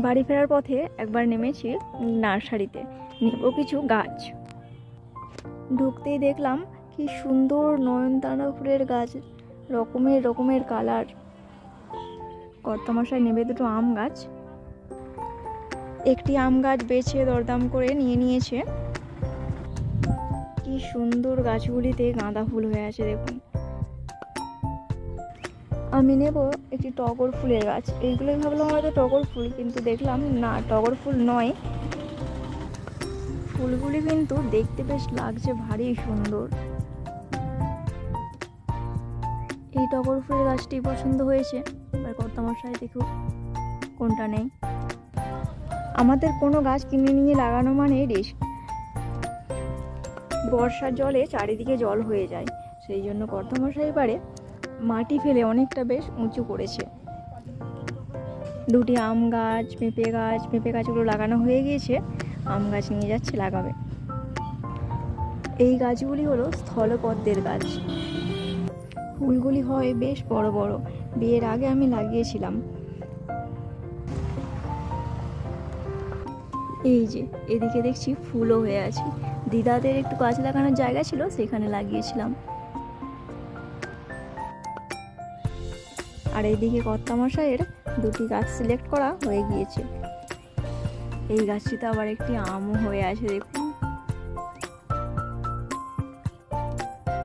বাড়ি ফেরার পথে একবার নেমেছি নার্সারিতে, নেব কিছু গাছ। ঢুকতেই দেখলাম কি সুন্দর নয়নতারা ফুলের গাছ, রকমের রকমের কালার। কর্তামশাই নেবে দুটো আম গাছ। একটি আম গাছ বেছে দরদাম করে নিয়ে নিয়েছে। কি সুন্দর গাছগুলিতে গাঁদা ফুল হয়ে আছে দেখুন। আমি নেব একটি টগর ফুলের গাছ। এইগুলোই ভাবলাম হয়তো টগর ফুল, কিন্তু দেখলাম না, টগর ফুল নয়। ফুলগুলি কিন্তু দেখতে বেশ লাগছে ভারী সুন্দর। এই টগর ফুলের গাছটি পছন্দ হয়েছে। এবার কর্তামশাই দেখুক কোনটা নেই। আমাদের কোনো গাছ কিনে নিয়ে লাগানো মানে রিস্ক। বর্ষার জলে চারিদিকে জল হয়ে যায়, সেই জন্য কর্তামশাই এবারে মাটি ফেলে অনেকটা বেশ উঁচু করেছে। দুটি আম গাছ, পেঁপে গাছগুলো লাগানো হয়ে গিয়েছে। আম গাছ নিয়ে যাচ্ছে লাগাবে। এই গাছগুলি হলো স্থলপদ্মের গাছ। ফুলগুলি হয় বেশ বড় বড়। বিয়ের আগে আমি লাগিয়েছিলাম। এই যে এদিকে দেখছি ফুলও হয়ে আছে। দিদাদের একটু গাছ লাগানোর জায়গা ছিল, সেখানে লাগিয়েছিলাম। আর এইদিকে কর্তামশাইয়ের দুটি গাছ সিলেক্ট করা হয়ে গিয়েছে। এই গাছটিতে আবার একটি আমও হয়ে আছে দেখুন।